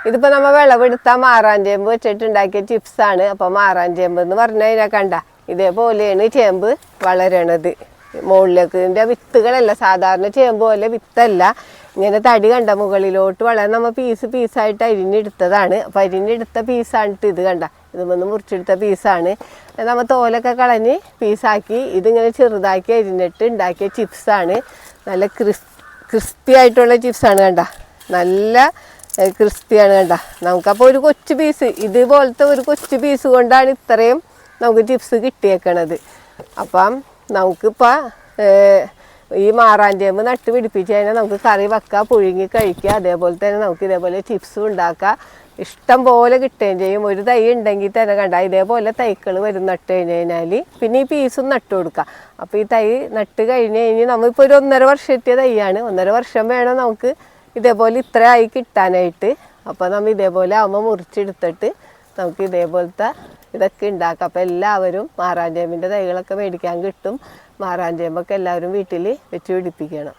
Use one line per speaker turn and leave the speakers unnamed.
ഇതിപ്പോ നമ്മ വിളവെടുത്താൽ മാറാഞ്ചേമ്പ് വെച്ചിട്ടുണ്ടാക്കിയ ചിപ്സാണ്. അപ്പൊ മാറാഞ്ചേമ്പ് എന്ന് പറഞ്ഞു കഴിഞ്ഞാൽ കണ്ട ഇതേപോലെയാണ് ചേമ്പ് വളരണത്. മുകളിലേക്കിൻ്റെ വിത്തുകളല്ല, സാധാരണ ചേമ്പ് പോലെ വിത്തല്ല, ഇങ്ങനെ തടി കണ്ട മുകളിലോട്ട് വളരെ നമ്മൾ പീസായിട്ട് അരിഞ്ഞെടുത്തതാണ്. അപ്പം അരിഞ്ഞെടുത്ത പീസാണ് ഇത് കണ്ട, ഇതുമൊന്ന് മുറിച്ചെടുത്ത പീസാണ്. നമ്മൾ തോലൊക്കെ കളഞ്ഞ് പീസാക്കി ഇതിങ്ങനെ ചെറുതാക്കി അരിഞ്ഞിട്ട് ഉണ്ടാക്കിയ ചിപ്സാണ്. നല്ല ക്രിസ്പി ആയിട്ടുള്ള ചിപ്സാണ് കണ്ട, നല്ല ക്രിസ്പിയാണ് കണ്ട. നമുക്കപ്പോൾ ഒരു കൊച്ചു പീസ്, ഇതുപോലത്തെ ഒരു കൊച്ചു പീസ് കൊണ്ടാണ് ഇത്രയും നമുക്ക് ചിപ്സ് കിട്ടിയേക്കണത്. അപ്പം നമുക്കിപ്പോൾ ഈ മാറാഞ്ചേമ്പ് നട്ട് പിടിപ്പിച്ച് കഴിഞ്ഞാൽ നമുക്ക് കറി വെക്കുക, പുഴുങ്ങി കഴിക്കുക. അതേപോലെ തന്നെ നമുക്ക് ഇതേപോലെ ചിപ്സും ഉണ്ടാക്കുക. ഇഷ്ടം പോലെ കിട്ടുകയും ചെയ്യും. ഒരു തൈ ഉണ്ടെങ്കിൽ തന്നെ കണ്ട ഇതേപോലെ തൈകൾ വരും നട്ട് കഴിഞ്ഞ് കഴിഞ്ഞാൽ. പിന്നെ ഈ പീസും നട്ട് കൊടുക്കുക. അപ്പോൾ ഈ തൈ നട്ട് കഴിഞ്ഞ് നമ്മളിപ്പോൾ ഒരു 1.5 വർഷം എത്തിയ തൈയാണ്. 1.5 വർഷം വേണം നമുക്ക് ഇതേപോലെ ഇത്രയായി കിട്ടാനായിട്ട്. അപ്പോൾ നമ്മൾ ഇതേപോലെ ആകുമ്പോൾ മുറിച്ചെടുത്തിട്ട് നമുക്ക് ഇതേപോലത്തെ ഇതൊക്കെ ഉണ്ടാക്കാം. അപ്പോൾ എല്ലാവരും മാറാഞ്ചേമ്പിൻ്റെ തൈകളൊക്കെ മേടിക്കാൻ കിട്ടും. മാറാഞ്ചേമ്പൊക്കെ എല്ലാവരും വീട്ടിൽ വെച്ച് പിടിപ്പിക്കണം.